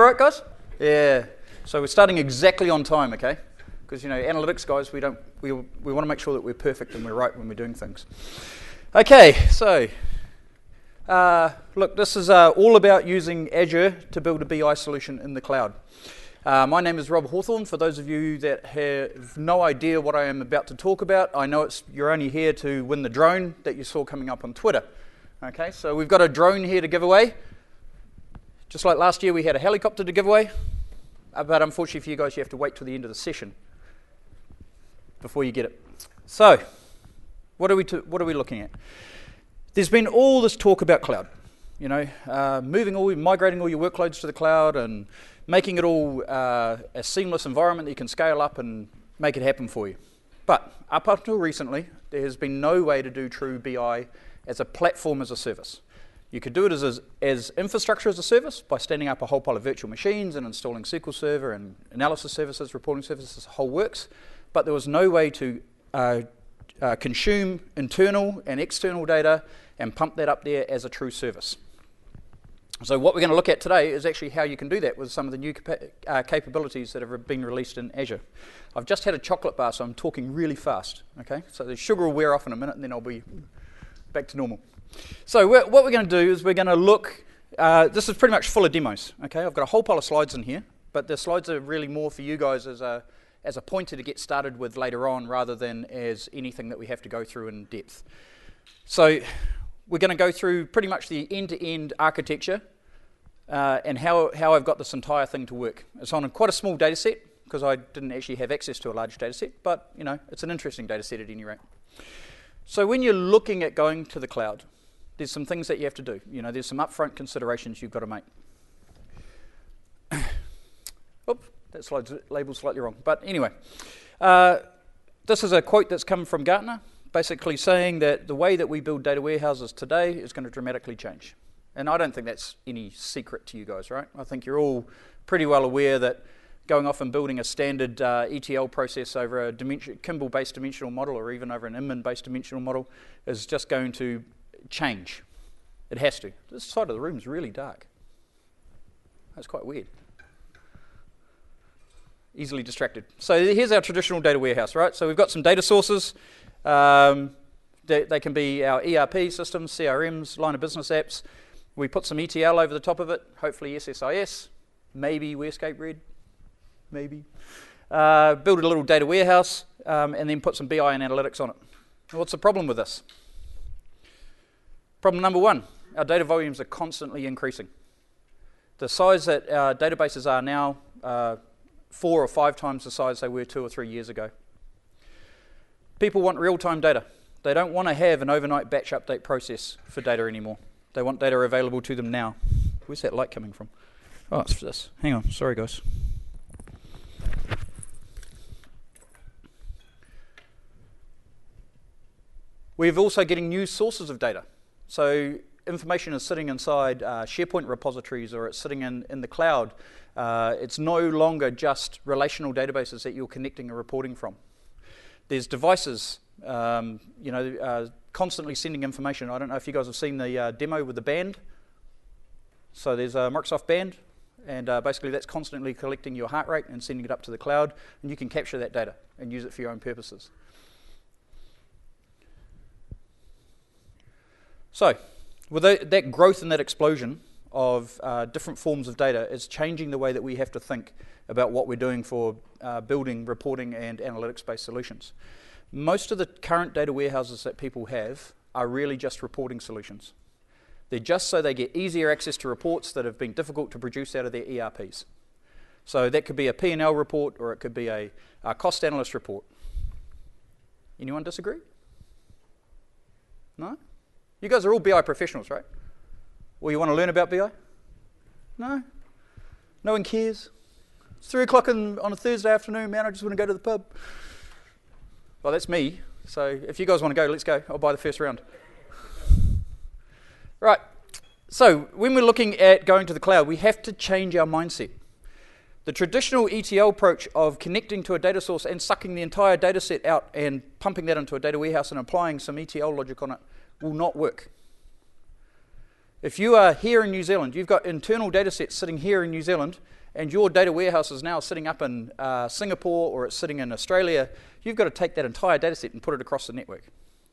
right, guys? Yeah. So we're starting exactly on time, okay? Because, you know, analytics guys, we want to make sure that we're perfect and we're right when we're doing things. Okay, so look, this is all about using Azure to build a BI solution in the cloud. My name is Rob Hawthorne. For those of you that have no idea what I am about to talk about, I know you're only here to win the drone that you saw coming up on Twitter. Okay, so we've got a drone here to give away. Just like last year, we had a helicopter to give away. But unfortunately for you guys, you have to wait till the end of the session before you get it. So, what are we looking at? There's been all this talk about cloud. You know, migrating all your workloads to the cloud and making it all a seamless environment that you can scale up and make it happen for you. But up until recently, there has been no way to do true BI as a platform as a service. You could do it as infrastructure as a service by standing up a whole pile of virtual machines and installing SQL Server and analysis services, reporting services, the whole works. But there was no way to consume internal and external data and pump that up there as a true service. So what we're going to look at today is actually how you can do that with some of the new capabilities that have been released in Azure. I've just had a chocolate bar, so I'm talking really fast. Okay, so the sugar will wear off in a minute and then I'll be back to normal. So what we're going to do is we're going to look, this is pretty much full of demos, okay? I've got a whole pile of slides in here, but the slides are really more for you guys as a pointer to get started with later on rather than as anything that we have to go through in depth. So we're going to go through pretty much the end-to-end architecture and how I've got this entire thing to work. It's on quite a small data set because I didn't actually have access to a large data set, but you know, it's an interesting data set at any rate. So when you're looking at going to the cloud, there's some things that you have to do. You know, there's some upfront considerations you've got to make. Oop, that slide's labeled slightly wrong. But anyway, this is a quote that's come from Gartner, basically saying that the way that we build data warehouses today is going to dramatically change. And I don't think that's any secret to you guys, right? I think you're all pretty well aware that going off and building a standard ETL process over a Kimball-based dimensional model or even over an Inman-based dimensional model is just going to change. It has to. This side of the room is really dark. That's quite weird. Easily distracted. So here's our traditional data warehouse, right? So we've got some data sources. They can be our ERP systems, CRMs, line of business apps. We put some ETL over the top of it, hopefully SSIS, maybe Wordscape Red, maybe. Build a little data warehouse and then put some BI and analytics on it. What's the problem with this? Problem number one, our data volumes are constantly increasing. The size that our databases are now, 4 or 5 times the size they were 2 or 3 years ago. People want real-time data. They don't want to have an overnight batch update process for data anymore. They want data available to them now. Where's that light coming from? Oh, it's for this. Hang on, sorry guys. We're also getting new sources of data. So information is sitting inside SharePoint repositories or it's sitting in the cloud. It's no longer just relational databases that you're connecting and reporting from. There's devices, constantly sending information. I don't know if you guys have seen the demo with the band. So there's a Microsoft band, and basically that's constantly collecting your heart rate and sending it up to the cloud, and you can capture that data and use it for your own purposes. So, with that growth and that explosion of different forms of data is changing the way that we have to think about what we're doing for building, reporting, and analytics-based solutions. Most of the current data warehouses that people have are really just reporting solutions. They're just so they get easier access to reports that have been difficult to produce out of their ERPs. So that could be a P&L report or it could be a cost analyst report. Anyone disagree? No? You guys are all BI professionals, right? Well, you want to learn about BI? No? No one cares? It's 3 o'clock on a Thursday afternoon, man, I just want to go to the pub. Well, that's me. So if you guys want to go, let's go. I'll buy the first round. Right. So when we're looking at going to the cloud, we have to change our mindset. The traditional ETL approach of connecting to a data source and sucking the entire data set out and pumping that into a data warehouse and applying some ETL logic on it will not work. If you are here in New Zealand, you've got internal data sets sitting here in New Zealand, and your data warehouse is now sitting up in Singapore or it's sitting in Australia, you've got to take that entire data set and put it across the network.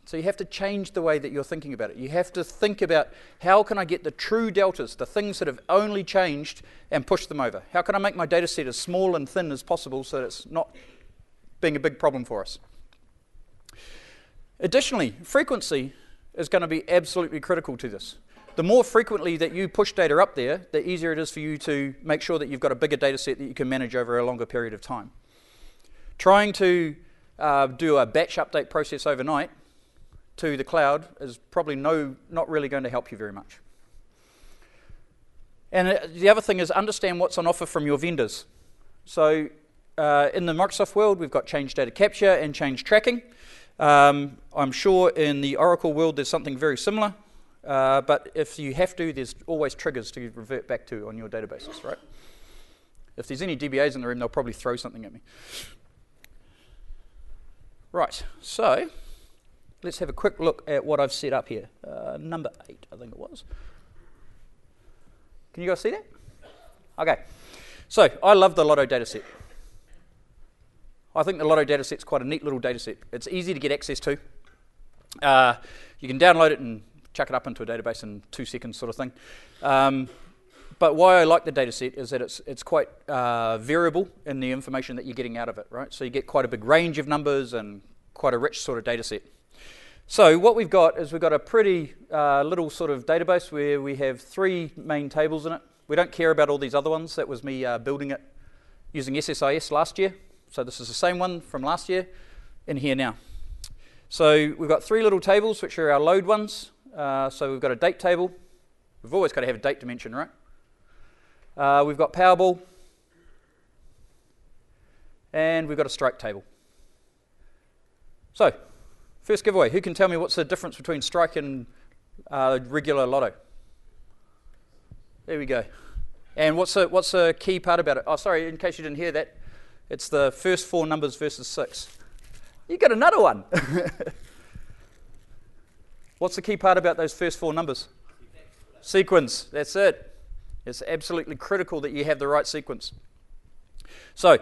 So you have to change the way that you're thinking about it. You have to think about, how can I get the true deltas, the things that have only changed, and push them over? How can I make my data set as small and thin as possible so that it's not being a big problem for us? Additionally, frequency is going to be absolutely critical to this. The more frequently that you push data up there, the easier it is for you to make sure that you've got a bigger data set that you can manage over a longer period of time. Trying to do a batch update process overnight to the cloud is probably not really going to help you very much. And the other thing is, understand what's on offer from your vendors. So in the Microsoft world, we've got change data capture and change tracking. I'm sure in the Oracle world there's something very similar. But if you have to, there's always triggers to revert back to on your databases, right? If there's any DBAs in the room, they'll probably throw something at me. Right, so let's have a quick look at what I've set up here. Number 8, I think it was. Can you guys see that? Okay, so I love the Lotto dataset. I think the Lotto dataset's quite a neat little dataset. It's easy to get access to. You can download it and chuck it up into a database in 2 seconds, sort of thing. But why I like the data set is that it's quite variable in the information that you're getting out of it, right? So you get quite a big range of numbers and quite a rich sort of data set. So what we've got is we've got a pretty little sort of database where we have 3 main tables in it. We don't care about all these other ones. That was me building it using SSIS last year. So this is the same one from last year in here now. So we've got 3 little tables, which are our load ones. So we've got a date table. We've always got to have a date dimension, right? We've got Powerball. And we've got a strike table. So, first giveaway. Who can tell me what's the difference between strike and regular lotto? There we go. And what's the key part about it? Oh, sorry, in case you didn't hear that, it's the first 4 numbers versus 6. You got another one. What's the key part about those first 4 numbers? Sequence. That's it. It's absolutely critical that you have the right sequence. So,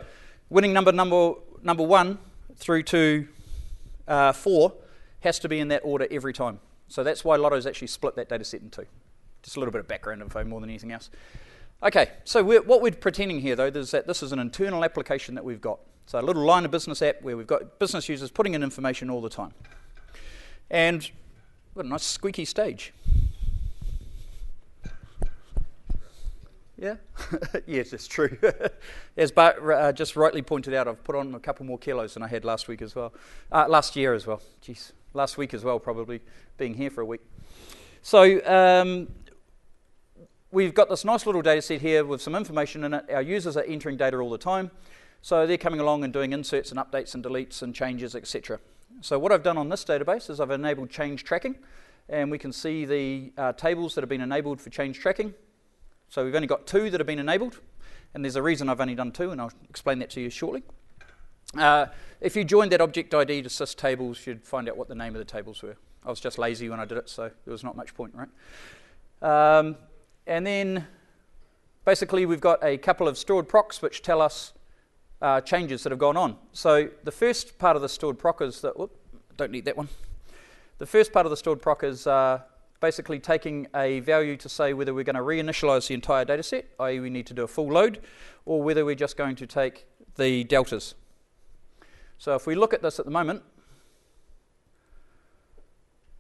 winning number 1 through to 4 has to be in that order every time. So that's why Lotto's actually split that data set in 2. Just a little bit of background info more than anything else. Okay, so what we're pretending here, though, is that this is an internal application that we've got. So a little line of business app where we've got business users putting in information all the time. And we've got a nice squeaky stage. Yeah? Yes, it's true. As Bart just rightly pointed out, I've put on a couple more kilos than I had last week as well. Last year as well. Jeez. Last week as well, probably, being here for a week. So we've got this nice little data set here with some information in it. Our users are entering data all the time. So they're coming along and doing inserts and updates and deletes and changes, etc. So what I've done on this database is I've enabled change tracking. And we can see the tables that have been enabled for change tracking. So we've only got 2 that have been enabled, and there's a reason I've only done 2, and I'll explain that to you shortly. If you joined that object ID to sys tables, you'd find out what the name of the tables were. I was just lazy when I did it, so there was not much point, right? And then basically we've got a couple of stored procs which tell us changes that have gone on. So the first part of the stored proc is that, don't need that one. The first part of the stored proc is basically taking a value to say whether we're going to reinitialize the entire data set, i.e. we need to do a full load, or whether we're just going to take the deltas. So if we look at this at the moment,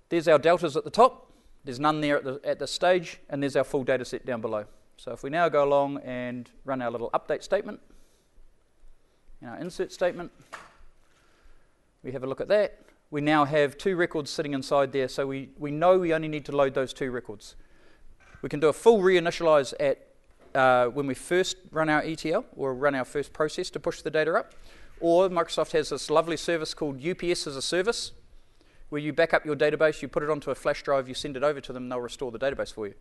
there's our deltas at the top, there's none there at this stage, and there's our full data set down below. So if we now go along and run our little update statement, and our insert statement, we have a look at that. We now have 2 records sitting inside there, so we know we only need to load those 2 records. We can do a full reinitialize at when we first run our ETL, or run our first process to push the data up. Or Microsoft has this lovely service called UPS as a service, where you back up your database, you put it onto a flash drive, you send it over to them, and they'll restore the database for you.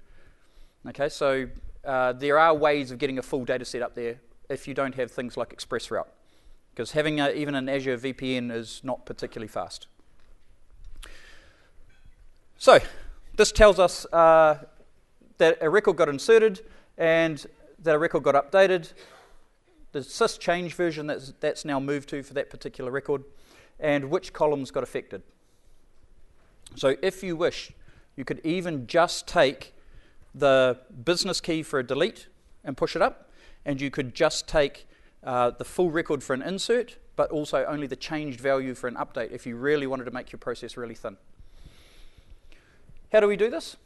Okay, so there are ways of getting a full data set up there if you don't have things like ExpressRoute, because having even an Azure VPN is not particularly fast. So this tells us that a record got inserted and that a record got updated, the sys change version that's now moved to for that particular record, and which columns got affected. So if you wish, you could even just take the business key for a delete and push it up, and you could just take the full record for an insert, but also only the changed value for an update if you really wanted to make your process really thin. How do we do this?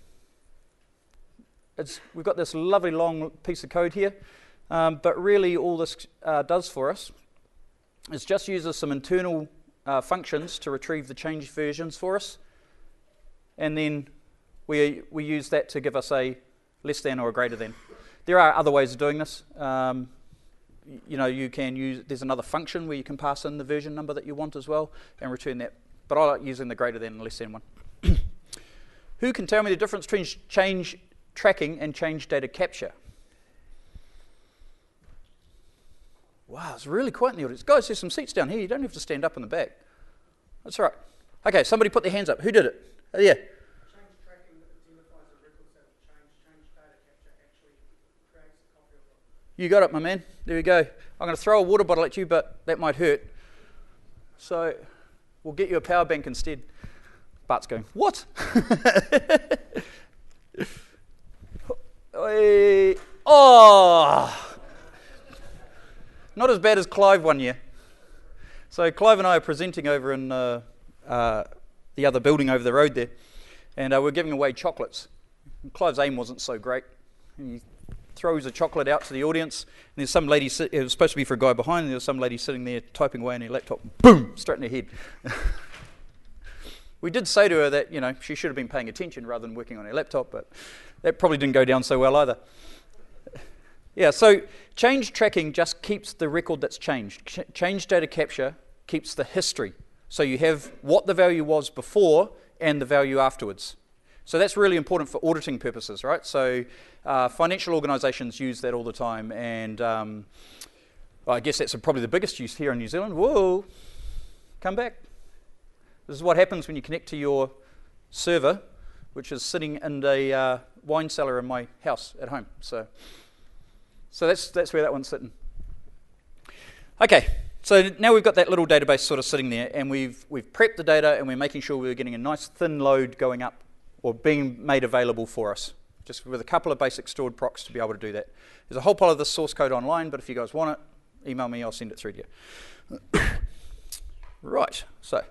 We've got this lovely long piece of code here, but really all this does for us is just uses some internal functions to retrieve the changed versions for us, and then we use that to give us a less than or a greater than. There are other ways of doing this. You can use, there's another function where you can pass in the version number that you want as well and return that, but I like using the greater than and less than one. Who can tell me the difference between change tracking and change data capture? Wow, it's really quiet in the audience. Guys, there's some seats down here. You don't have to stand up in the back. That's all right. Okay, somebody put their hands up. Who did it? Yeah. Change tracking identifies the records that have changed. Change data capture actually creates a copy of them. You got it, my man. There we go. I'm going to throw a water bottle at you, but that might hurt. So we'll get you a power bank instead. Bart's going, what? Oh! Not as bad as Clive one year. So Clive and I are presenting over in the other building over the road there, and we're giving away chocolates. And Clive's aim wasn't so great. He throws a chocolate out to the audience, and there's some lady, it was supposed to be for a guy behind, and there was some lady sitting there typing away on her laptop, boom, straight in her head. We did say to her that, she should have been paying attention rather than working on her laptop, but that probably didn't go down so well either. Yeah, so change tracking just keeps the record that's changed. Change data capture keeps the history. So you have what the value was before and the value afterwards. So that's really important for auditing purposes, right? So financial organizations use that all the time, and I guess that's probably the biggest use here in New Zealand. Whoa, come back. This is what happens when you connect to your server, which is sitting in a wine cellar in my house at home. So that's where that one's sitting. Okay, so now we've got that little database sort of sitting there, and we've prepped the data, and we're making sure we're getting a nice thin load going up or being made available for us, just with a couple of basic stored procs to be able to do that. There's a whole pile of this source code online, but if you guys want it, email me, I'll send it through to you. Right, so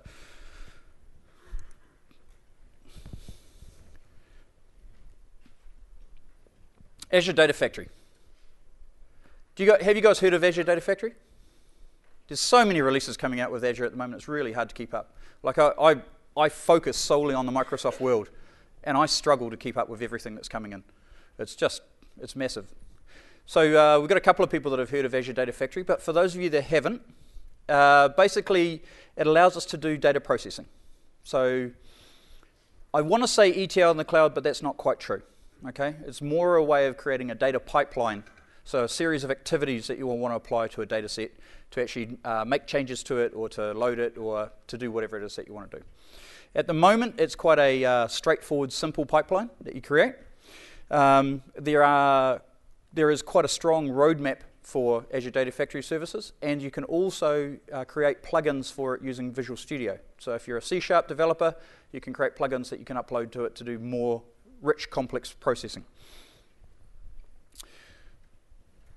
Azure Data Factory. Have you guys heard of Azure Data Factory? There's so many releases coming out with Azure at the moment, it's really hard to keep up. Like I focus solely on the Microsoft world, and I struggle to keep up with everything that's coming in. It's massive. So we've got a couple of people that have heard of Azure Data Factory, but for those of you that haven't, basically it allows us to do data processing. So I want to say ETL in the cloud, but that's not quite true. Okay, it's more a way of creating a data pipeline, so a series of activities that you will want to apply to a data set to actually make changes to it or to load it or to do whatever it is that you want to do. At the moment, it's quite a straightforward, simple pipeline that you create. There is quite a strong roadmap for Azure Data Factory services, and you can also create plugins for it using Visual Studio. So if you're a C# developer, you can create plugins that you can upload to it to do more rich, complex processing.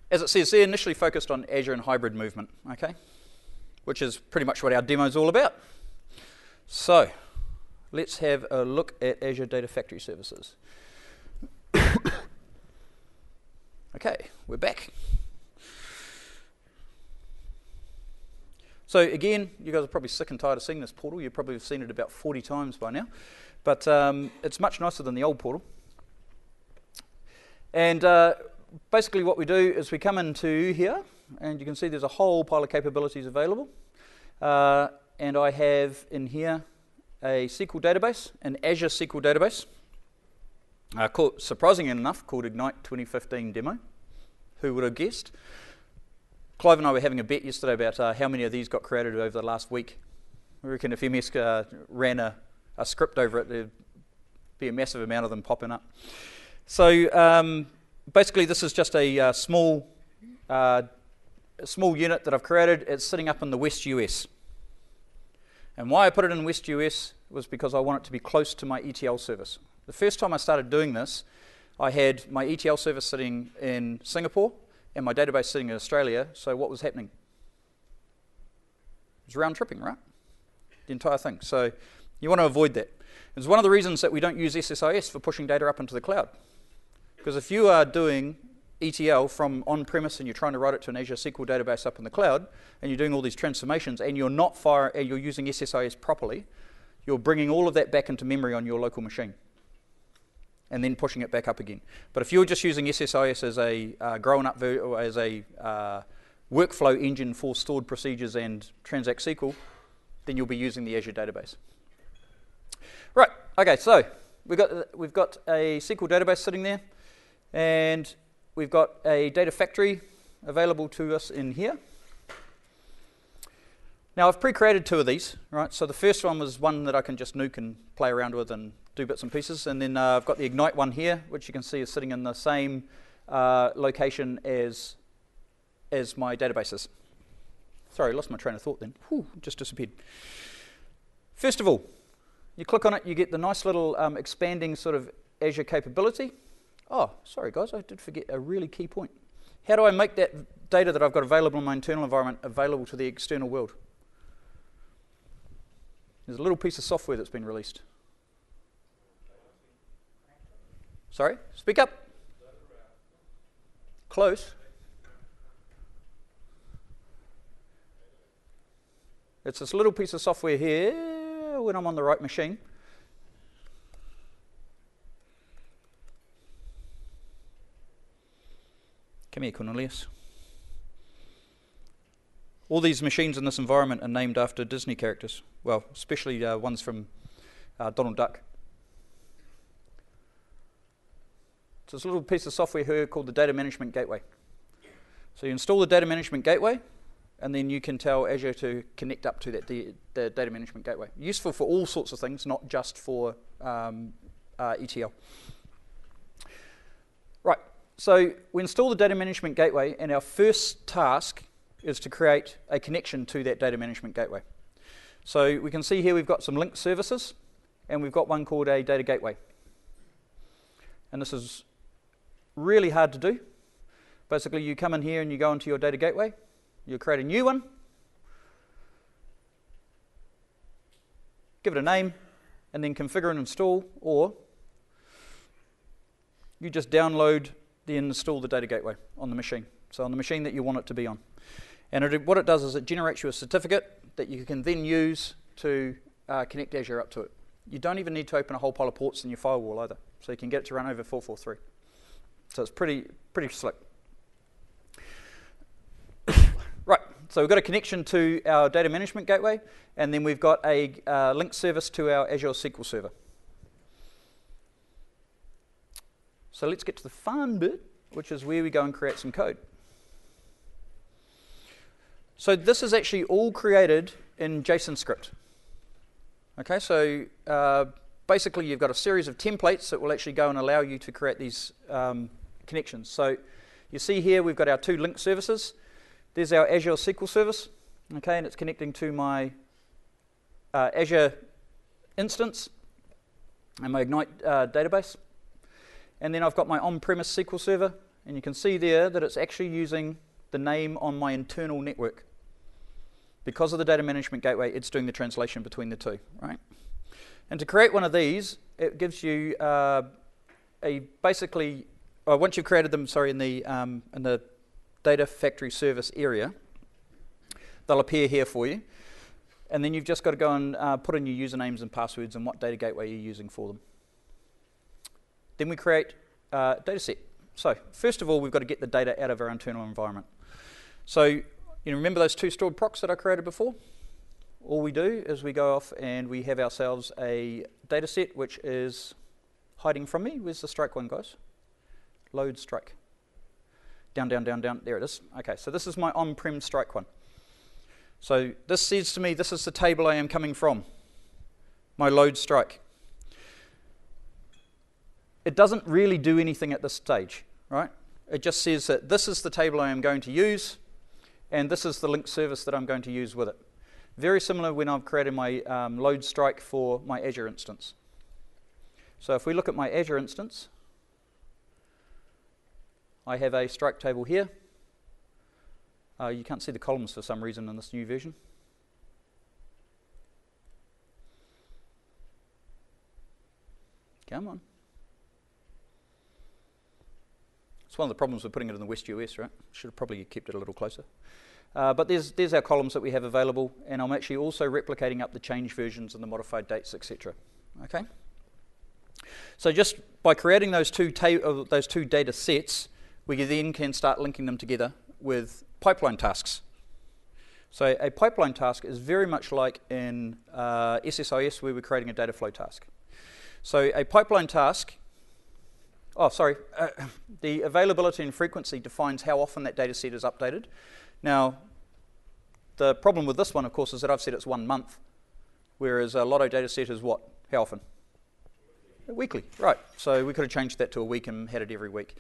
As it says, they're initially focused on Azure and hybrid movement, okay? Which is pretty much what our demo is all about. So, let's have a look at Azure Data Factory services. Okay, we're back. So again, you guys are probably sick and tired of seeing this portal. You probably have seen it about 40 times by now. But it's much nicer than the old portal. And basically what we do is we come into here, and you can see there's a whole pile of capabilities available. And I have in here a SQL database, an Azure SQL database, surprisingly enough, called Ignite 2015 Demo. Who would have guessed? Clive and I were having a bet yesterday about how many of these got created over the last week. We reckon if MS ran a script over it, there'd be a massive amount of them popping up. So basically this is just a small unit that I've created. It's sitting up in the West US. And why I put it in West US was because I want it to be close to my ETL service. The first time I started doing this, I had my ETL service sitting in Singapore and my database sitting in Australia. So what was happening? It was round tripping, right? The entire thing. So you want to avoid that. It's one of the reasons that we don't use SSIS for pushing data up into the cloud. Because if you are doing ETL from on-premise and you're trying to write it to an Azure SQL database up in the cloud, and you're doing all these transformations, and you're using SSIS properly, you're bringing all of that back into memory on your local machine, and then pushing it back up again. But if you're just using SSIS as a or as a workflow engine for stored procedures and Transact SQL, then you'll be using the Azure database. Right. Okay. So we've got a SQL database sitting there, and we've got a data factory available to us in here. Now I've pre-created two of these, right? So the first one was one that I can just nuke and play around with and do bits and pieces, and then I've got the Ignite one here, which you can see is sitting in the same location as my databases. Sorry, I lost my train of thought then. Whew, just disappeared. First of all, you click on it, you get the nice little expanding sort of Azure capability. Oh, sorry guys, I did forget a really key point. How do I make that data that I've got available in my internal environment available to the external world? There's a little piece of software that's been released. Sorry, speak up. Close. It's this little piece of software here when I'm on the right machine. Come here, Cornelius. All these machines in this environment are named after Disney characters. Well, especially ones from Donald Duck. It's this little piece of software here called the Data Management Gateway. So you install the Data Management Gateway, and then you can tell Azure to connect up to the Data Management Gateway. Useful for all sorts of things, not just for ETL. Right, so we install the Data Management Gateway, and our first task is to create a connection to that Data Management Gateway. So we can see here we've got some linked services, and we've got one called a Data Gateway. And this is really hard to do. Basically, you come in here and you go into your Data Gateway, you create a new one, give it a name, and then configure and install, or you just download and install the Data Gateway on the machine. So on the machine that you want it to be on. And what it does is it generates you a certificate that you can then use to connect Azure up to it. You don't even need to open a whole pile of ports in your firewall either. So you can get it to run over 443. So it's pretty slick. Right, so we've got a connection to our Data Management Gateway, and then we've got a linked service to our Azure SQL Server. So let's get to the fun bit, which is where we go and create some code. So this is actually all created in JSON script. Okay, so basically you've got a series of templates that will actually go and allow you to create these connections. So you see here we've got our two linked services. There's our Azure SQL service, okay, and it's connecting to my Azure instance and my Ignite database. And then I've got my on-premise SQL server, and you can see there that it's actually using the name on my internal network. Because of the Data Management Gateway, it's doing the translation between the two, right? And to create one of these, it gives you once you've created them, in the Data Factory Service area, they'll appear here for you. And then you've just got to go and put in your usernames and passwords and what data gateway you're using for them. Then we create a data set. So first of all, we've got to get the data out of our internal environment. So you remember those two stored procs that I created before? All we do is we go off and we have ourselves a data set which is hiding from me. Where's the strike one, guys? Load strike. Down, down, down, down. There it is. Okay, so this is my on-prem strike one. So this says to me, this is the table I am coming from, my load strike. it doesn't really do anything at this stage, right? It just says that this is the table I am going to use, and this is the link service that I'm going to use with it. Very similar when I've created my load strike for my Azure instance. So if we look at my Azure instance, I have a strike table here. You can't see the columns for some reason in this new version. Come on. It's one of the problems with putting it in the West US, right? Should have probably kept it a little closer. But there's our columns that we have available, and I'm actually also replicating up the change versions and the modified dates, etc. Okay. So just by creating those two data sets, we then can start linking them together with pipeline tasks. So a pipeline task is very much like in SSIS where we're creating a data flow task. So a pipeline task, the availability and frequency defines how often that data set is updated. Now, the problem with this one, of course, is that I've said it's 1 month, whereas a Lotto data set is what? How often? Weekly, right. So we could have changed that to a week and had it every week.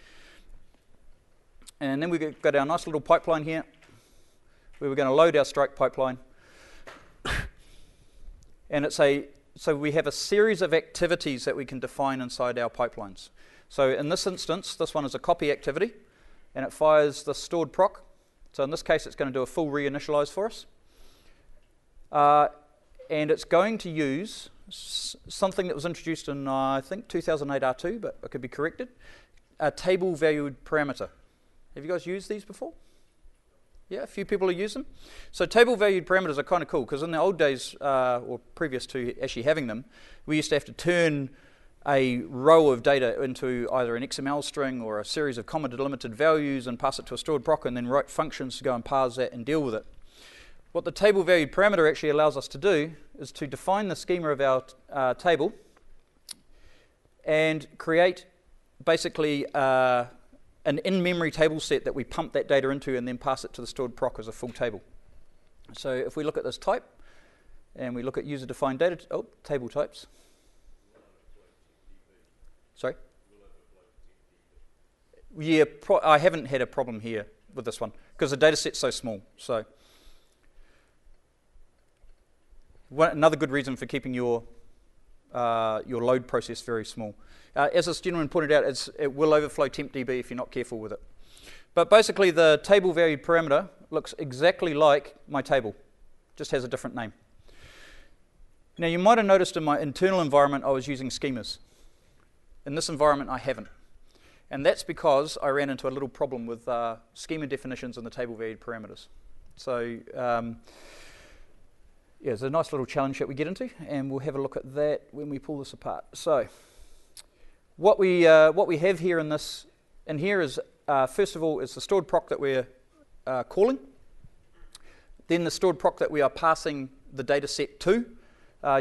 And then we've got our nice little pipeline here, where we're going to load our strike pipeline. And so we have a series of activities that we can define inside our pipelines. So in this instance, this one is a copy activity, and it fires the stored proc. So in this case, it's going to do a full reinitialize for us. And it's going to use something that was introduced in, I think, 2008 R2, but it could be corrected, a table valued parameter. Have you guys used these before? Yeah, a few people have used them. So table valued parameters are kind of cool, because in the old days, or previous to actually having them, we used to have to turn a row of data into either an XML string or a series of comma delimited values and pass it to a stored proc and then write functions to go and parse that and deal with it. What the table valued parameter actually allows us to do is to define the schema of our table and create basically an in-memory table set that we pump that data into and then pass it to the stored proc as a full table. So if we look at this type and we look at user-defined data, table types. Sorry? Yeah, I haven't had a problem here with this one because the data set's so small. So another good reason for keeping your load process very small. As this gentleman pointed out, it will overflow tempDB if you're not careful with it. But basically, the table valued parameter looks exactly like my table, just has a different name. Now, you might have noticed in my internal environment I was using schemas. In this environment, I haven't. And that's because I ran into a little problem with schema definitions and the table valued parameters. So, yeah, it's a nice little challenge that we get into, and we'll have a look at that when we pull this apart. So, what we have here is first of all is the stored proc that we're calling, then the stored proc that we are passing the data set to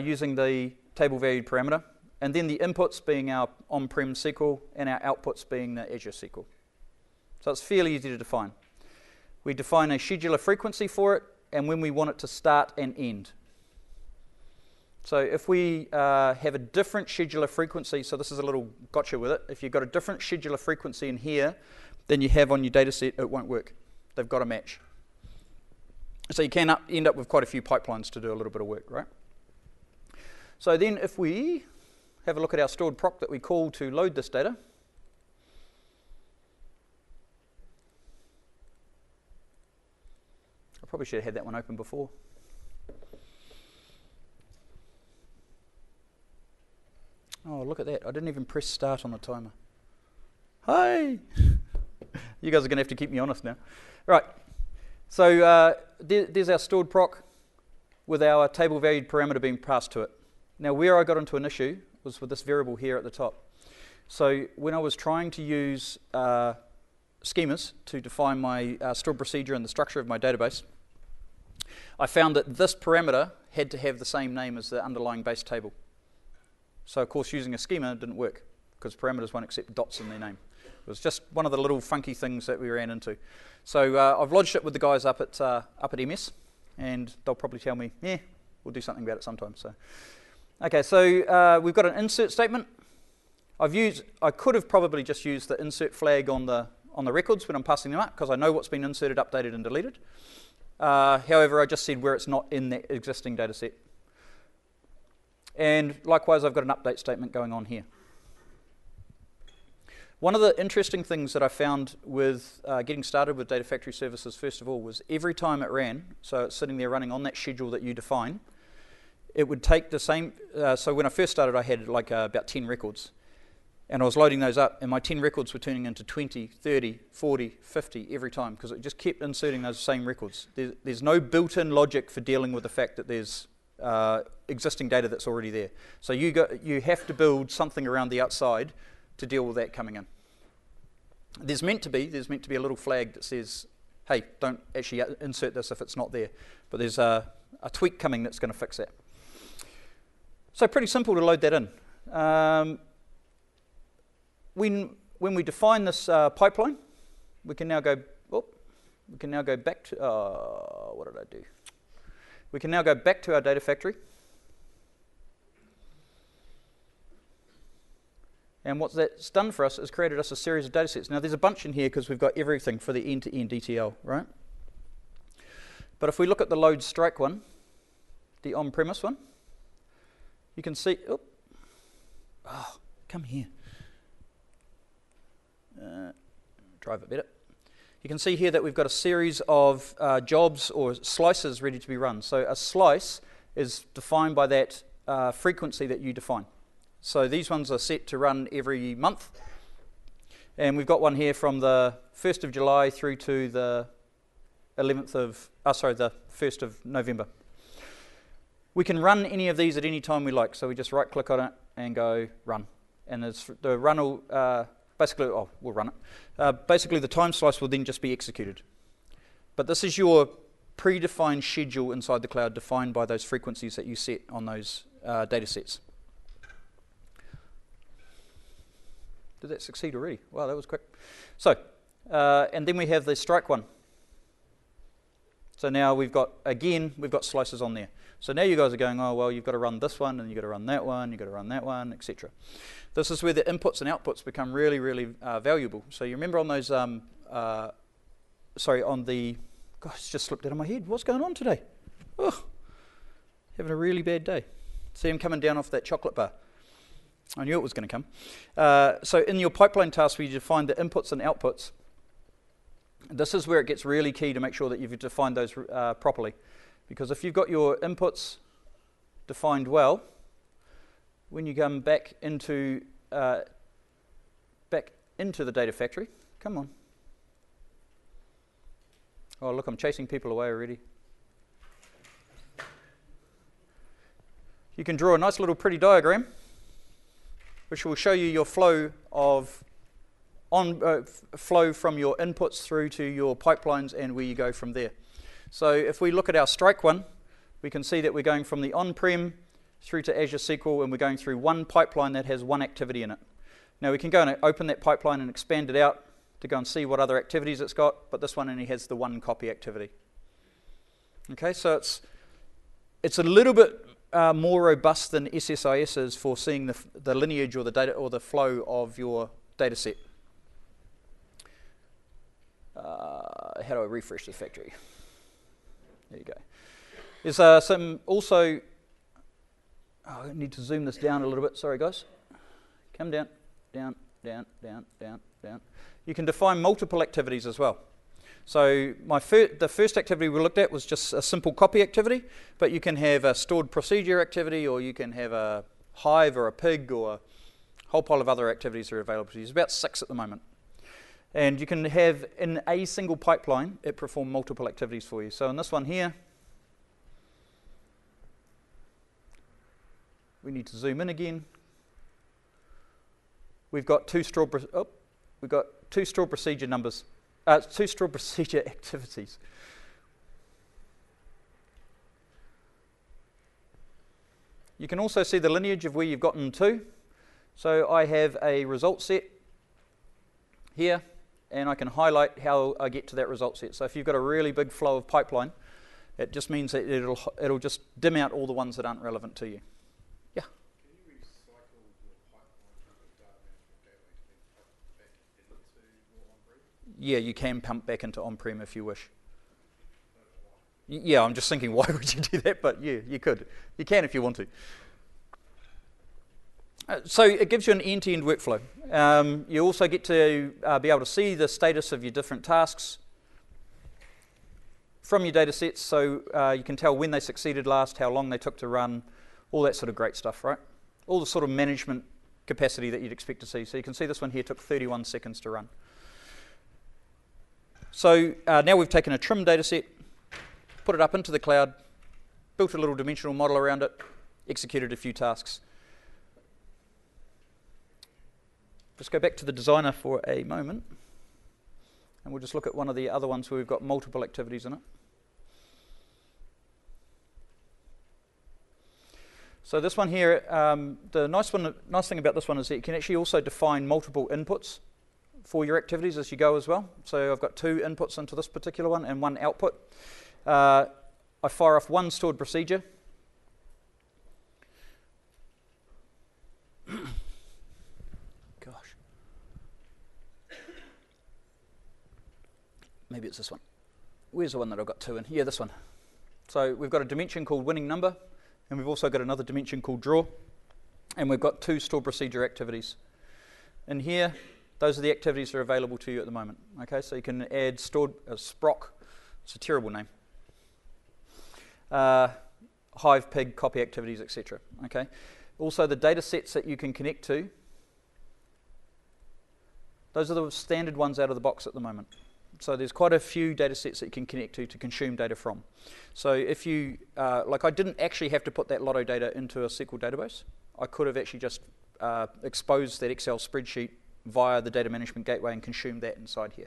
using the table valued parameter, and then the inputs being our on-prem SQL and our outputs being the Azure SQL. So it's fairly easy to define. We define a scheduler frequency for it and when we want it to start and end. So if we have a different scheduler frequency, so this is a little gotcha with it, if you've got a different scheduler frequency in here than you have on your data set, it won't work. They've got to match. So you can end up with quite a few pipelines to do a little bit of work, right? So then if we have a look at our stored proc that we call to load this data, I probably should have had that one open before. Oh, look at that. I didn't even press start on the timer. Hi! You guys are going to have to keep me honest now. Right. So there's our stored proc with our table valued parameter being passed to it. Now, where I got into an issue was with this variable here at the top. So when I was trying to use schemas to define my stored procedure and the structure of my database, I found that this parameter had to have the same name as the underlying base table. So, of course, using a schema didn't work because parameters won't accept dots in their name. It was just one of the little funky things that we ran into. So I've lodged it with the guys up at MS, and they'll probably tell me, yeah, we'll do something about it sometime. So, okay, so we've got an insert statement. I could have probably just used the insert flag on the records when I'm passing them up, because I know what's been inserted, updated, and deleted. However, I just said where it's not in the existing data set. And likewise, I've got an update statement going on here. One of the interesting things that I found with getting started with Data Factory services, first of all, was every time it ran, so it's sitting there running on that schedule that you define, it would take the same, so when I first started I had like about 10 records, and I was loading those up, and my 10 records were turning into 20, 30, 40, 50 every time, because it just kept inserting those same records. There's no built-in logic for dealing with the fact that there's existing data that's already there. So you have to build something around the outside to deal with that coming in. There's meant to be a little flag that says, hey, don't actually insert this if it's not there. But there's a tweak coming that's going to fix that. So pretty simple to load that in. When we define this pipeline, we can now go back to, what did I do? We can now go back to our data factory. And what that's done for us is created us a series of data sets. Now there's a bunch in here because we've got everything for the end-to-end ETL, right? But if we look at the load strike one, the on-premise one, you can see, come here. Drive it better. You can see here that we've got a series of jobs or slices ready to be run. So a slice is defined by that frequency that you define. So these ones are set to run every month. And we've got one here from the 1st of July through to the 1st of November. We can run any of these at any time we like. So we just right click on it and go run. And the run will we'll run it. Basically the time slice will then just be executed. But this is your predefined schedule inside the cloud, defined by those frequencies that you set on those data sets. Did that succeed already? Wow, that was quick. So, and then we have the strike one. So now we've got slices on there. So now you guys are going, oh, well, you've got to run this one, and you've got to run that one, you've got to run that one, etc. This is where the inputs and outputs become really, really valuable. So you remember on those, gosh, it's just slipped out of my head. What's going on today? Oh, having a really bad day. See him coming down off that chocolate bar. I knew it was going to come. So in your pipeline task, where you define the inputs and outputs, this is where it gets really key to make sure that you've defined those properly. Because if you've got your inputs defined well, when you come back into the data factory, come on. Oh, look, I'm chasing people away already. You can draw a nice little pretty diagram, which will show you your flow flow from your inputs through to your pipelines and where you go from there. So if we look at our strike one, we can see that we're going from the on-prem through to Azure SQL, and we're going through one pipeline that has one activity in it. Now we can go and open that pipeline and expand it out to go and see what other activities it's got, but this one only has the one copy activity. Okay, so it's a little bit more robust than SSIS is for seeing the lineage or the data or the flow of your data set. How do I refresh the factory? There you go. There's some also, I need to zoom this down a little bit. Sorry, guys. Come down, down, down, down, down, down. You can define multiple activities as well. So the first activity we looked at was just a simple copy activity, but you can have a stored procedure activity, or you can have a hive or a pig, or a whole pile of other activities that are available to you. There's about 6 at the moment. And you can have, in a single pipeline, it perform multiple activities for you. So in this one here, we need to zoom in again. We've got two stored procedure numbers. 2 stored procedure activities. You can also see the lineage of where you've gotten to. So I have a result set here, and I can highlight how I get to that result set. So if you've got a really big flow of pipeline, it just means that it'll just dim out all the ones that aren't relevant to you. Yeah? Can you recycle your pipeline from the data Yeah, you can pump back into on-prem if you wish. Yeah, I'm just thinking, why would you do that? But yeah, you could. You can if you want to. So it gives you an end-to-end workflow. You also get to be able to see the status of your different tasks from your data sets, so you can tell when they succeeded last, how long they took to run, all that sort of great stuff, right? All the sort of management capacity that you'd expect to see. So you can see this one here took 31 seconds to run. So now we've taken a trim data set, put it up into the cloud, built a little dimensional model around it, executed a few tasks. Just go back to the designer for a moment, and we'll just look at one of the other ones where we've got multiple activities in it. So this one here, the nice thing about this one is that you can actually also define multiple inputs for your activities as you go as well. So I've got 2 inputs into this particular one and 1 output. I fire off 1 stored procedure. Gosh. Maybe it's this one. Where's the one that I've got 2 in? Yeah, this one. So we've got a dimension called winning number, and we've also got another dimension called draw, and we've got 2 stored procedure activities. In here, those are the activities that are available to you at the moment. Okay, so you can add stored Sprock. It's a terrible name. Hive, pig, copy activities, etc. Okay. Also, the data sets that you can connect to. Those are the standard ones out of the box at the moment. So there's quite a few data sets that you can connect to consume data from. So if you, like I didn't actually have to put that Lotto data into a SQL database. I could have actually just exposed that Excel spreadsheet via the data management gateway and consumed that inside here.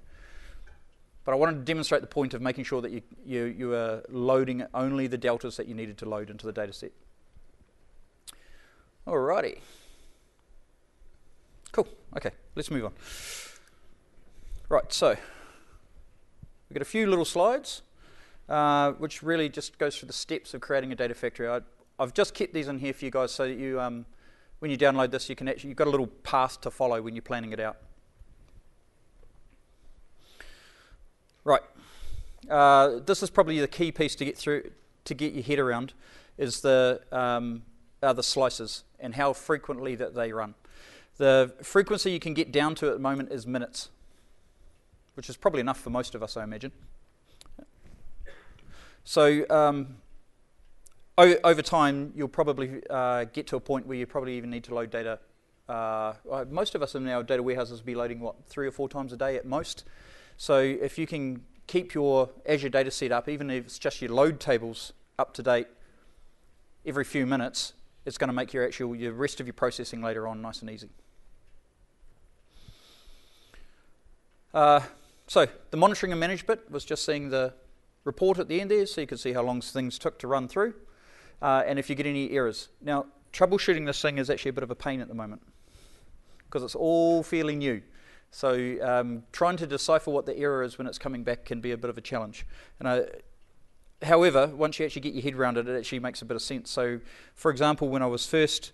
But I wanted to demonstrate the point of making sure that you are loading only the deltas that you needed to load into the data set. Alrighty. Cool. Okay, let's move on. Right, so we've got a few little slides, which really just goes through the steps of creating a data factory. I've just kept these in here for you guys so that you, when you download this, you can actually, you've got a little path to follow when you're planning it out. Right, this is probably the key piece to get through, to get your head around, is the slices and how frequently that they run. The frequency you can get down to at the moment is minutes, which is probably enough for most of us, I imagine. So over time, you'll probably get to a point where you probably even need to load data. Most of us in our data warehouses will be loading, what, 3 or 4 times a day at most. So if you can keep your Azure data set up, even if it's just your load tables up to date every few minutes, it's going to make your rest of your processing later on nice and easy. So the monitoring and manage bit was just seeing the report at the end there, so you could see how long things took to run through, and if you get any errors. Now, troubleshooting this thing is actually a bit of a pain at the moment because it's all fairly new. So trying to decipher what the error is when it's coming back can be a bit of a challenge. And however, once you actually get your head around it, it actually makes a bit of sense. So, for example, when I was first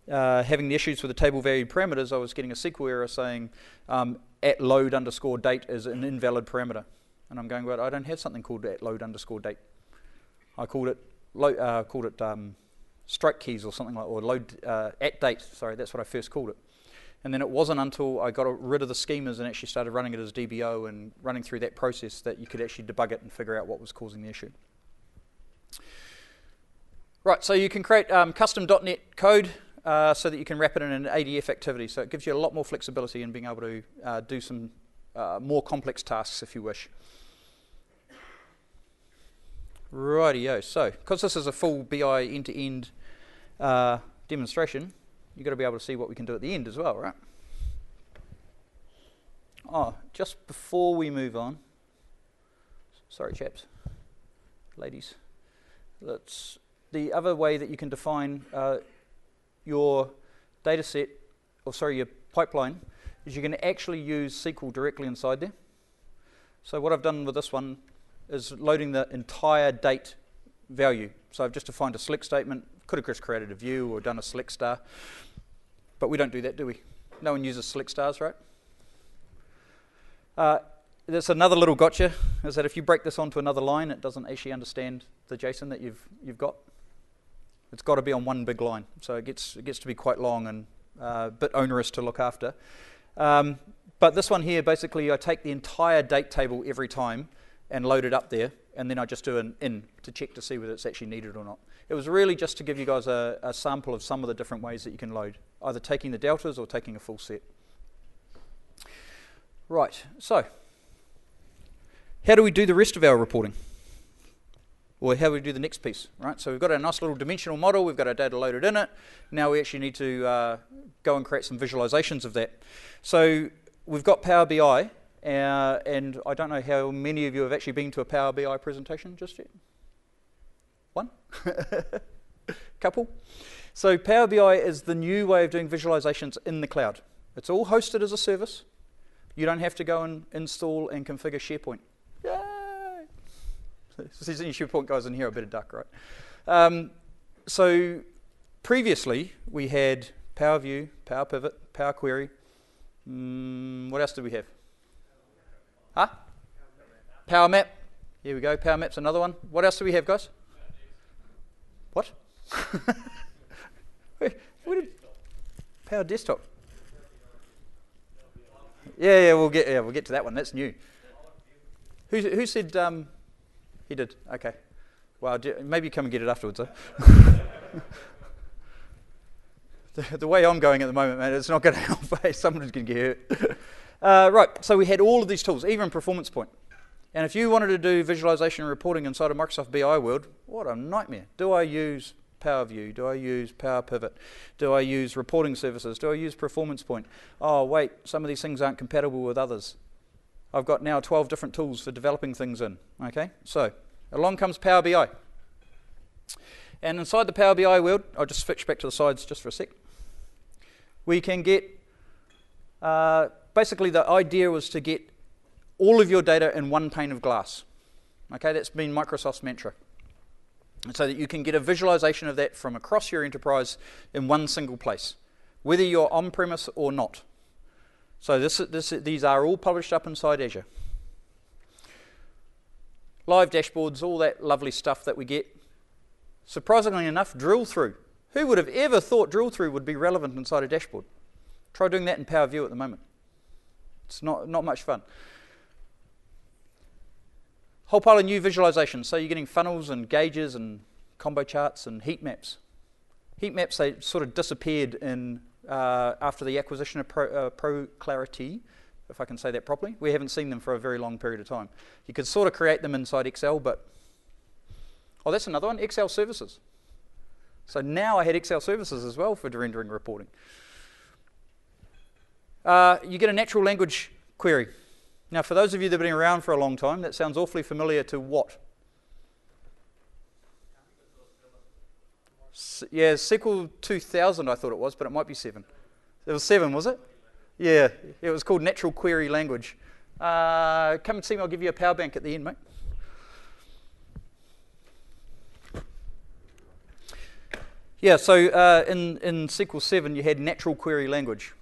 having the issues with the table value parameters, I was getting a SQL error saying at load underscore date is an invalid parameter. And I'm going, well, I don't have something called at load underscore date. I called it strike keys or something like, or load at date. Sorry, that's what I first called it. And then it wasn't until I got rid of the schemas and actually started running it as DBO and running through that process that you could actually debug it and figure out what was causing the issue. Right, so you can create custom .NET code so that you can wrap it in an ADF activity. So it gives you a lot more flexibility in being able to do some more complex tasks if you wish. Rightio, so because this is a full BI end-to-end demonstration, you've got to be able to see what we can do at the end as well, right? Oh, just before we move on, sorry chaps, ladies, the other way that you can define your data set, or sorry, your pipeline, is you can actually use SQL directly inside there. So what I've done with this one is loading the entire date value. So I've just defined a select statement, could have just created a view or done a select star, but we don't do that, do we? No one uses select stars, right? there's another little gotcha, is that if you break this onto another line, it doesn't actually understand the JSON that you've got. It's got to be on one big line, so it gets to be quite long and a bit onerous to look after. But this one here, basically, I take the entire date table every time and load it up there, and then I just do an in to check to see whether it's actually needed or not. It was really just to give you guys a sample of some of the different ways that you can load, either taking the deltas or taking a full set. Right, so how do we do the rest of our reporting? Or how do we do the next piece, right? So we've got a nice little dimensional model, we've got our data loaded in it. Now we actually need to go and create some visualizations of that. So we've got Power BI, and I don't know how many of you have actually been to a Power BI presentation just yet? One? Couple? So Power BI is the new way of doing visualizations in the cloud. It's all hosted as a service. You don't have to go and install and configure SharePoint. Yay! So there's any SharePoint guys in here, I better duck, right? So previously, we had Power View, Power Pivot, Power Query. What else did we have? Huh? Power Map. Here we go, Power Map's another one. What else do we have, guys? What? Where did Power Desktop? Yeah, we'll get to that one. That's new. Who said he did? Okay. Well, maybe come and get it afterwards. The way I'm going at the moment, man, it's not going to help. Someone's going to get hurt. Right. So we had all of these tools, even Performance Point. And if you wanted to do visualization and reporting inside of Microsoft BI world, what a nightmare. Do I use Power View? Do I use Power Pivot? Do I use reporting services? Do I use Performance Point? Oh, wait, some of these things aren't compatible with others. I've got now 12 different tools for developing things in. Okay, so along comes Power BI. And inside the Power BI world, I'll just switch back to the sides just for a sec. We can get, basically the idea was to get all of your data in one pane of glass. Okay, that's been Microsoft's mantra. So that you can get a visualization of that from across your enterprise in one single place, whether you're on-premise or not. So these are all published up inside Azure. Live dashboards, all that lovely stuff that we get. Surprisingly enough, drill through. Who would have ever thought drill through would be relevant inside a dashboard? Try doing that in Power View at the moment. It's not much fun. Whole pile of new visualizations. So you're getting funnels and gauges and combo charts and heat maps. Heat maps, they sort of disappeared in after the acquisition of ProClarity, if I can say that properly. We haven't seen them for a very long period of time. You could sort of create them inside Excel, but... Oh, that's another one, Excel services. So now I had Excel services as well for rendering reporting. You get a natural language query. Now, for those of you that have been around for a long time, that sounds awfully familiar to what? Yeah, SQL 2000 I thought it was, but it might be 7. It was 7, was it? Yeah, it was called Natural Query Language. Come and see me, I'll give you a power bank at the end, mate. Yeah, so in SQL 7 you had Natural Query Language.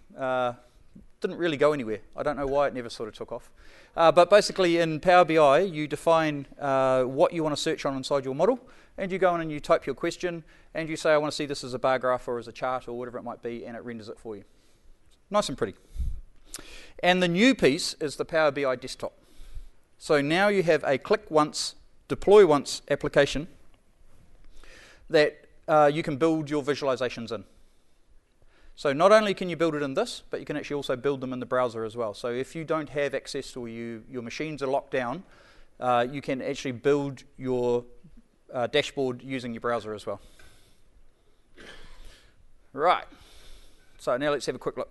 Didn't really go anywhere. I don't know why it never sort of took off. But basically in Power BI, you define what you want to search on inside your model, and you go in and you type your question, and you say, I want to see this as a bar graph or as a chart or whatever it might be, and it renders it for you. Nice and pretty. And the new piece is the Power BI desktop. So now you have a click once, deploy once application that you can build your visualizations in. So not only can you build it in this, but you can actually also build them in the browser as well. So if you don't have access or your machines are locked down, you can actually build your dashboard using your browser as well. Right. So now let's have a quick look.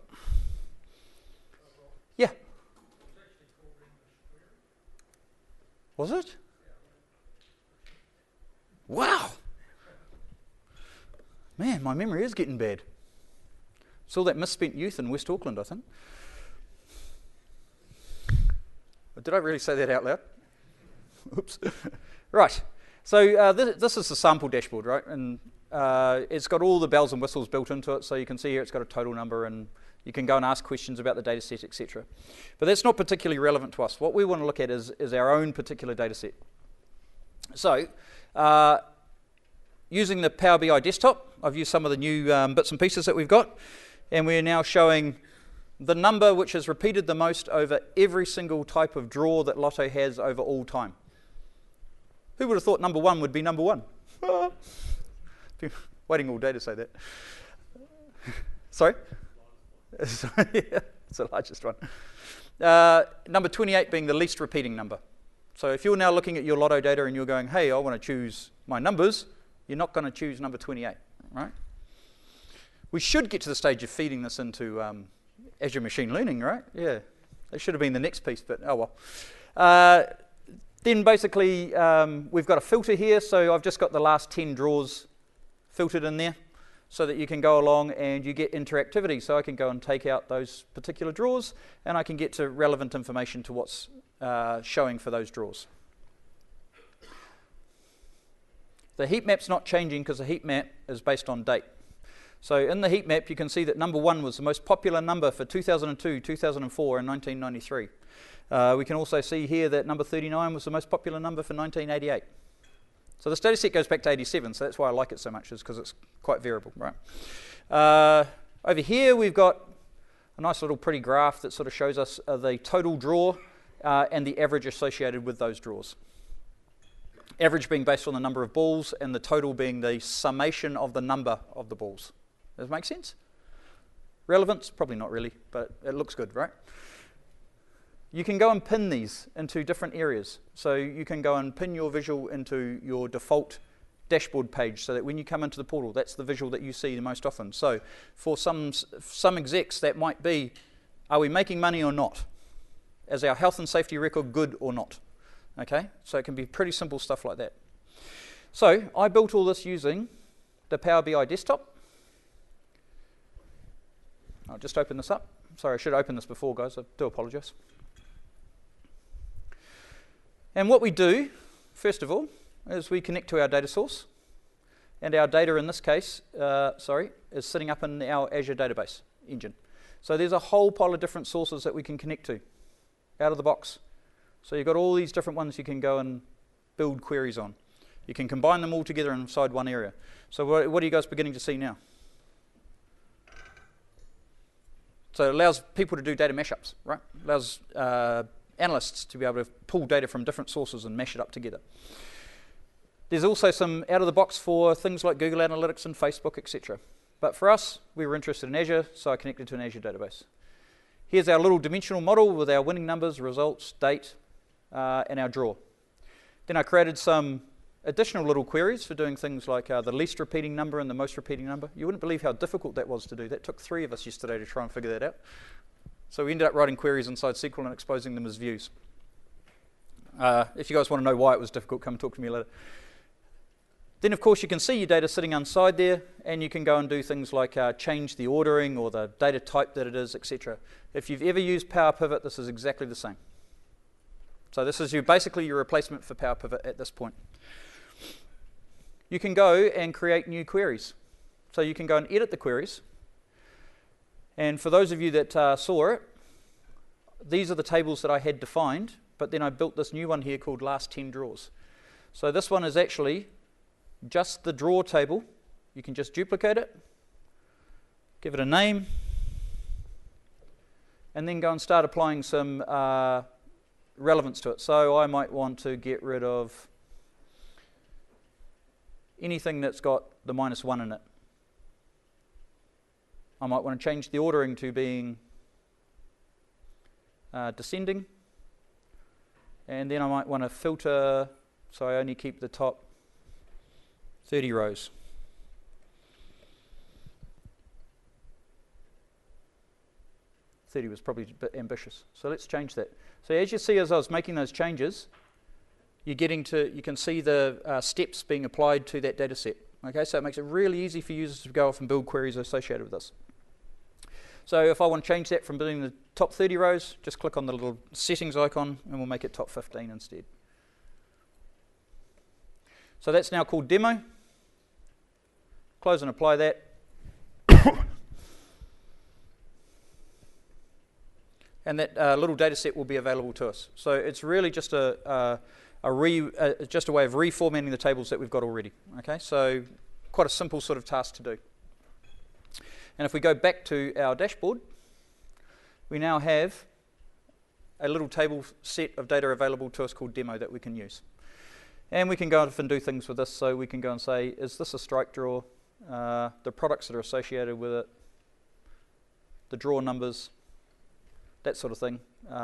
Yeah. Was it? Wow. Man, my memory is getting bad. It's all that misspent youth in West Auckland, I think. Did I really say that out loud? Oops. Right. So this is the sample dashboard, right? And it's got all the bells and whistles built into it. So you can see here it's got a total number and You can go and ask questions about the data set, etc. But that's not particularly relevant to us. What we want to look at is our own particular data set. So, using the Power BI desktop, I've used some of the new bits and pieces that we've got, and we're now showing the number which is repeated the most over every single type of draw that Lotto has over all time. Who would have thought number 1 would be number 1? Been waiting all day to say that. Sorry? Yeah, it's the largest one. Number 28 being the least repeating number. So if you're now looking at your Lotto data and you're going, hey, I want to choose my numbers, you're not going to choose number 28, right? We should get to the stage of feeding this into Azure Machine Learning, right? Yeah, that should have been the next piece, but oh well. Then basically, we've got a filter here, so I've just got the last 10 draws filtered in there so that you can go along and you get interactivity. So I can go and take out those particular draws, and I can get to relevant information to what's showing for those draws. The heat map's not changing because the heat map is based on date. So in the heat map, you can see that number 1 was the most popular number for 2002, 2004, and 1993. We can also see here that number 39 was the most popular number for 1988. So this data set goes back to 87, so that's why I like it so much, is because it's quite variable, right? Over here, we've got a nice little pretty graph that sort of shows us the total draw and the average associated with those draws. Average being based on the number of balls, and the total being the summation of the number of the balls. Does that make sense? Relevance? Probably not really, but it looks good, right? You can go and pin these into different areas. So you can go and pin your visual into your default dashboard page so that when you come into the portal, that's the visual that you see the most often. So for some execs, that might be, are we making money or not? Is our health and safety record good or not? Okay, so it can be pretty simple stuff like that. So I built all this using the Power BI desktop. I'll just open this up. Sorry, I should have opened this before, guys. I do apologise. And what we do, first of all, is we connect to our data source. And our data in this case, is sitting up in our Azure database engine. So there's a whole pile of different sources that we can connect to out of the box. So you've got all these different ones you can go and build queries on. You can combine them all together inside one area. So what are you guys beginning to see now? So it allows people to do data mashups, right? It allows analysts to be able to pull data from different sources and mash it up together. There's also some out of the box for things like Google Analytics and Facebook, etc. But for us, we were interested in Azure, so I connected to an Azure database. Here's our little dimensional model with our winning numbers, results, date, and our draw. Then I created some additional little queries for doing things like the least repeating number and the most repeating number. You wouldn't believe how difficult that was to do. That took 3 of us yesterday to try and figure that out. So we ended up writing queries inside SQL and exposing them as views. If you guys want to know why it was difficult, come talk to me later. Then, of course, you can see your data sitting inside there, and you can go and do things like change the ordering or the data type that it is, etc. If you've ever used Power Pivot, this is exactly the same. So this is basically your replacement for Power Pivot at this point. You can go and create new queries. So you can go and edit the queries. And for those of you that saw it, these are the tables that I had defined, but then I built this new one here called Last 10 Draws. So this one is actually just the draw table. You can just duplicate it, give it a name, and then go and start applying some relevance to it. So I might want to get rid of anything that's got the -1 in it. I might want to change the ordering to being descending, and then I might want to filter so I only keep the top 30 rows. $30 was probably a bit ambitious, so let's change that. So as you see, as I was making those changes, you can see the steps being applied to that data set. Okay, so it makes it really easy for users to go off and build queries associated with this. So if I want to change that from being the top 30 rows, just click on the little settings icon and we'll make it top 15 instead. So that's now called demo. Close and apply that. and that little data set will be available to us. So it's really just just a way of reformatting the tables that we've got already. Okay, so quite a simple sort of task to do. And if we go back to our dashboard, we now have a little table set of data available to us called demo that we can use. And we can go off and do things with this. So we can go and say, is this a strike draw? The products that are associated with it, the draw numbers, that sort of thing.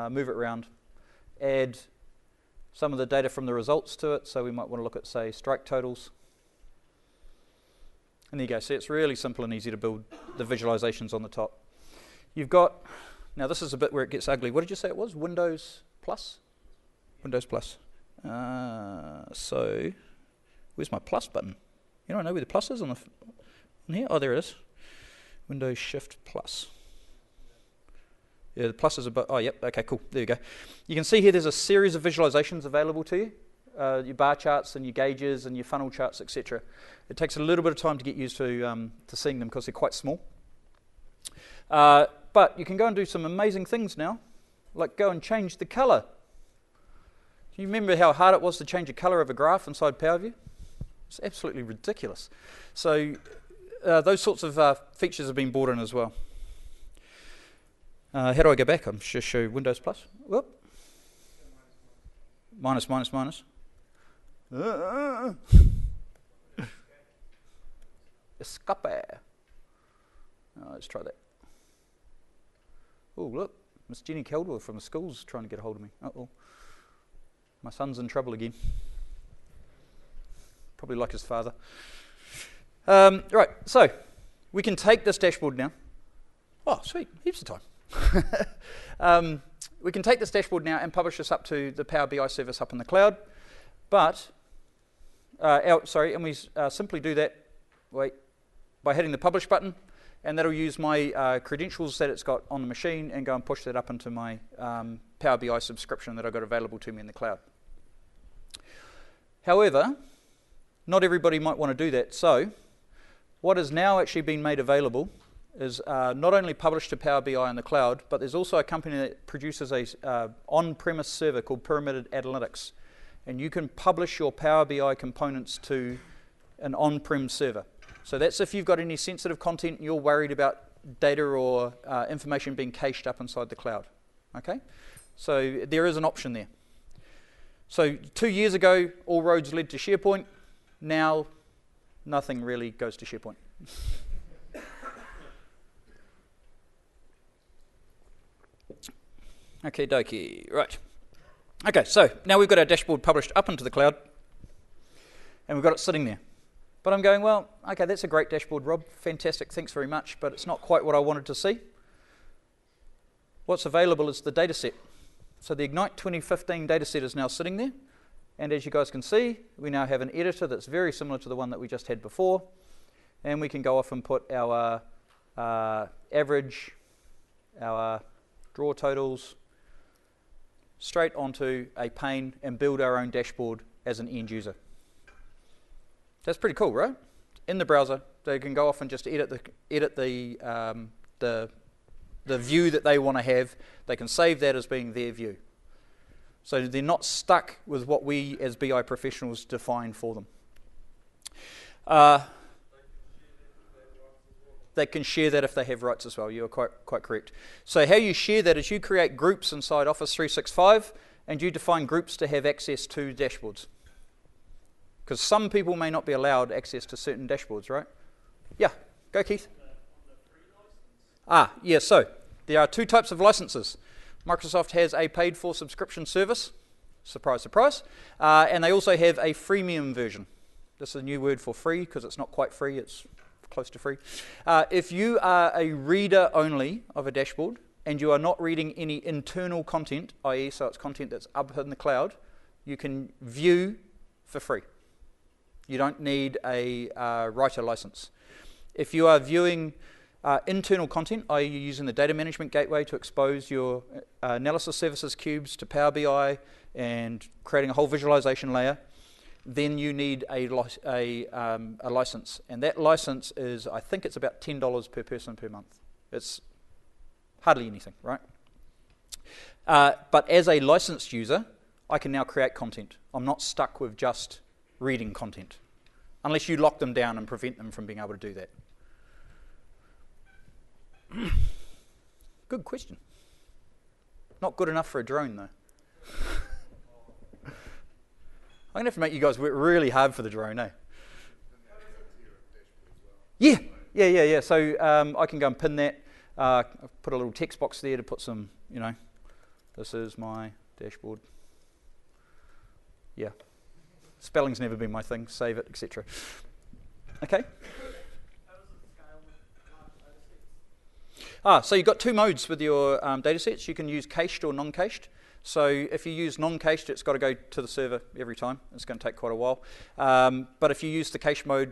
Move it around. Add some of the data from the results to it. So we might want to look at, say, strike totals. And there you go. See, it's really simple and easy to build the visualizations on the top. You've got, now this is a bit where it gets ugly. What did you say it was? Windows Plus? Windows Plus. So, where's my plus button? You don't know where the plus is on here? Oh, there it is. Windows Shift Plus. Yeah, the plus is about, oh, yep, okay, cool. There you go. You can see here there's a series of visualizations available to you. Your bar charts and your gauges and your funnel charts, etc. It takes a little bit of time to get used to seeing them because they're quite small. But you can go and do some amazing things now, like go and change the color. Do you remember how hard it was to change the color of a graph inside PowerView? It's absolutely ridiculous. So those sorts of features have been brought in as well. How do I go back? I'm just show Windows Plus. Whoop. Minus, minus, minus. Escape. Let's try that. Oh, look. Miss Jenny Caldwell from the school's trying to get a hold of me. Uh-oh. My son's in trouble again. Probably like his father. Right, so we can take this dashboard now. Oh, sweet. Heaps of time. We can take this dashboard now and publish this up to the Power BI service up in the cloud. But, and we simply do that by hitting the publish button, and that'll use my credentials that it's got on the machine and go and push that up into my Power BI subscription that I've got available to me in the cloud. However, not everybody might want to do that. So what has now actually been made available is not only published to Power BI in the cloud, but there's also a company that produces a on-premise server called Pyramid Analytics. And you can publish your Power BI components to an on-prem server. So that's if you've got any sensitive content and you're worried about data or information being cached up inside the cloud. Okay? So there is an option there. So 2 years ago, all roads led to SharePoint. Now, nothing really goes to SharePoint. Okay, dokie, right. Okay, so now we've got our dashboard published up into the cloud, and we've got it sitting there. But I'm going, well, okay, that's a great dashboard, Rob. Fantastic, thanks very much, but it's not quite what I wanted to see. What's available is the data set. So the Ignite 2015 data set is now sitting there, and as you guys can see, we now have an editor that's very similar to the one that we just had before, and we can go off and put our average, our draw totals, straight onto a pane and build our own dashboard as an end user. That's pretty cool, right? In the browser, they can go off and just edit the view that they want to have. They can save that as being their view. So they're not stuck with what we as BI professionals define for them. They can share that if they have rights as well. You're quite correct. So how you share that is you create groups inside Office 365 and you define groups to have access to dashboards. Because some people may not be allowed access to certain dashboards, right? Yeah, go Keith. Yeah, so there are two types of licenses. Microsoft has a paid-for subscription service, surprise, surprise, and they also have a freemium version. This is a new word for free because it's not quite free, it's close to free. If you are a reader only of a dashboard and you are not reading any internal content, i.e. so it's content that's up in the cloud, you can view for free. You don't need a writer license. If you are viewing internal content, i.e. you're using the data management gateway to expose your analysis services cubes to Power BI and creating a whole visualization layer, then you need a license. And that license is, I think it's about $10 per person per month. It's hardly anything, right? But as a licensed user, I can now create content. I'm not stuck with just reading content, unless you lock them down and prevent them from being able to do that. Good question. Not good enough for a drone, though. I'm going to have to make you guys work really hard for the drone, eh? Yeah. So I can go and pin that. Put a little text box there to put some, this is my dashboard. Yeah. Spelling's never been my thing. Save it, etc. Okay. So you've got two modes with your data sets. You can use cached or non-cached. So if you use non-cached, it's got to go to the server every time. It's going to take quite a while. But if you use the cache mode,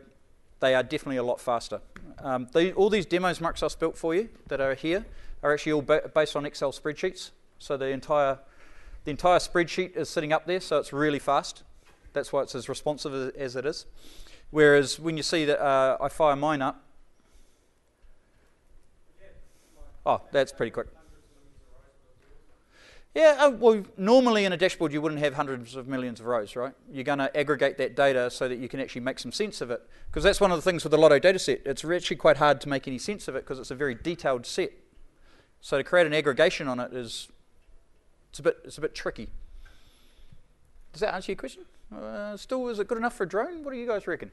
they are definitely a lot faster. All these demos Microsoft's built for you that are here are actually all based on Excel spreadsheets. So the entire spreadsheet is sitting up there, so it's really fast. That's why it's as responsive as it is. Whereas when you see that I fire mine up, oh, that's pretty quick. Yeah, well, normally in a dashboard you wouldn't have hundreds of millions of rows, right? You're going to aggregate that data so that you can actually make some sense of it. Because that's one of the things with the Lotto data set. It's actually quite hard to make any sense of it because it's a very detailed set. So to create an aggregation on it it's a bit tricky. Does that answer your question? Still, is it good enough for a drone? What do you guys reckon?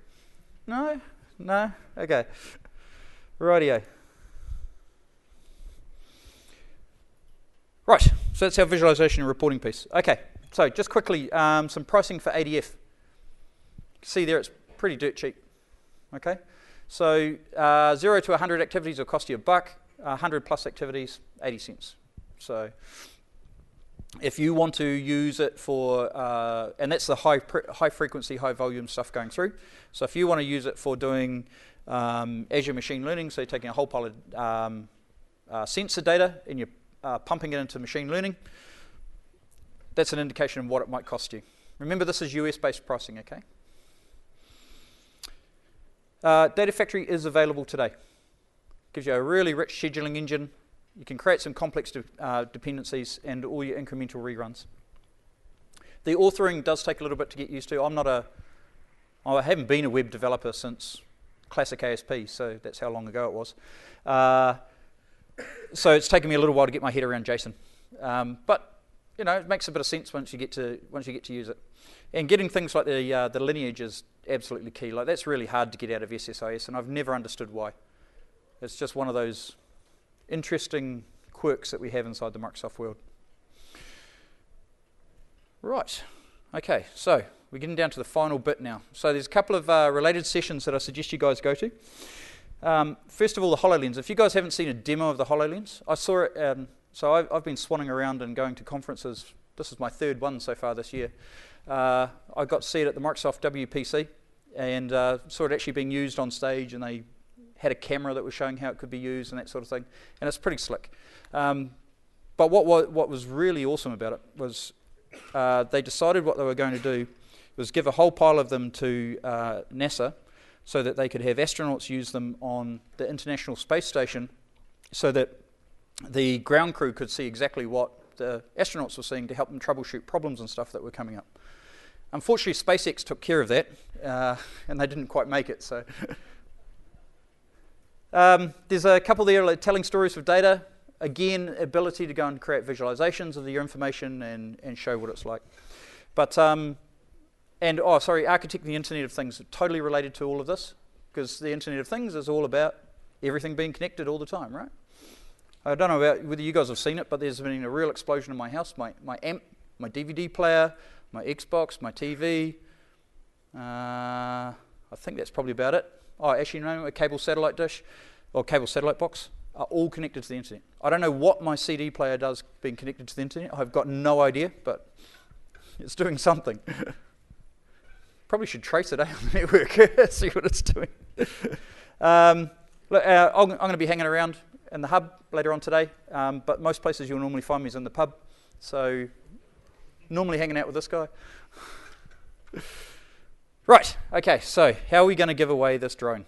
No? No? Okay. Rightio. Right, so that's our visualization and reporting piece. Okay, so just quickly, some pricing for ADF. See there, it's pretty dirt cheap. Okay, so 0 to 100 activities will cost you $1. 100 plus activities, 80 cents. So if you want to use it for, and that's the high frequency, high volume stuff going through. So if you want to use it for doing Azure machine learning, so you're taking a whole pile of sensor data and you're pumping it into machine learning, that's an indication of what it might cost you. Remember, this is US-based pricing, okay? Data Factory is available today. Gives you a really rich scheduling engine. You can create some complex dependencies and all your incremental reruns. The authoring does take a little bit to get used to. I haven't been a web developer since classic ASP, so that's how long ago it was. So it's taken me a little while to get my head around JSON, but it makes a bit of sense once you get to use it. And getting things like the lineage is absolutely key. Like that's really hard to get out of SSIS, and I've never understood why. It's just one of those interesting quirks that we have inside the Microsoft world. Right. Okay. So we're getting down to the final bit now. So there's a couple of related sessions that I suggest you guys go to. First of all, the HoloLens. If you guys haven't seen a demo of the HoloLens, I saw it. So I've been swanning around and going to conferences. This is my third one so far this year. I got to see it at the Microsoft WPC and saw it actually being used on stage, and they had a camera that was showing how it could be used and that sort of thing. And it's pretty slick. But what was really awesome about it was they decided what they were going to do was give a whole pile of them to NASA, so that they could have astronauts use them on the International Space Station so that the ground crew could see exactly what the astronauts were seeing to help them troubleshoot problems and stuff that were coming up. Unfortunately, SpaceX took care of that, and they didn't quite make it. So there's a couple there like telling stories of data. Again, ability to go and create visualizations of your information and show what it's like. But architecting the Internet of Things, totally related to all of this, because the Internet of Things is all about everything being connected all the time, right? I don't know about whether you guys have seen it, but there's been a real explosion in my house. My amp, my DVD player, my Xbox, my TV. I think that's probably about it. Oh, actually, no, a cable satellite dish or cable satellite box are all connected to the Internet. I don't know what my CD player does being connected to the Internet. I've got no idea, but it's doing something. Probably should trace it on the network, see what it's doing. Look, I'm going to be hanging around in the hub later on today, but most places you'll normally find me is in the pub. So normally hanging out with this guy. Right, okay, so how are we going to give away this drone?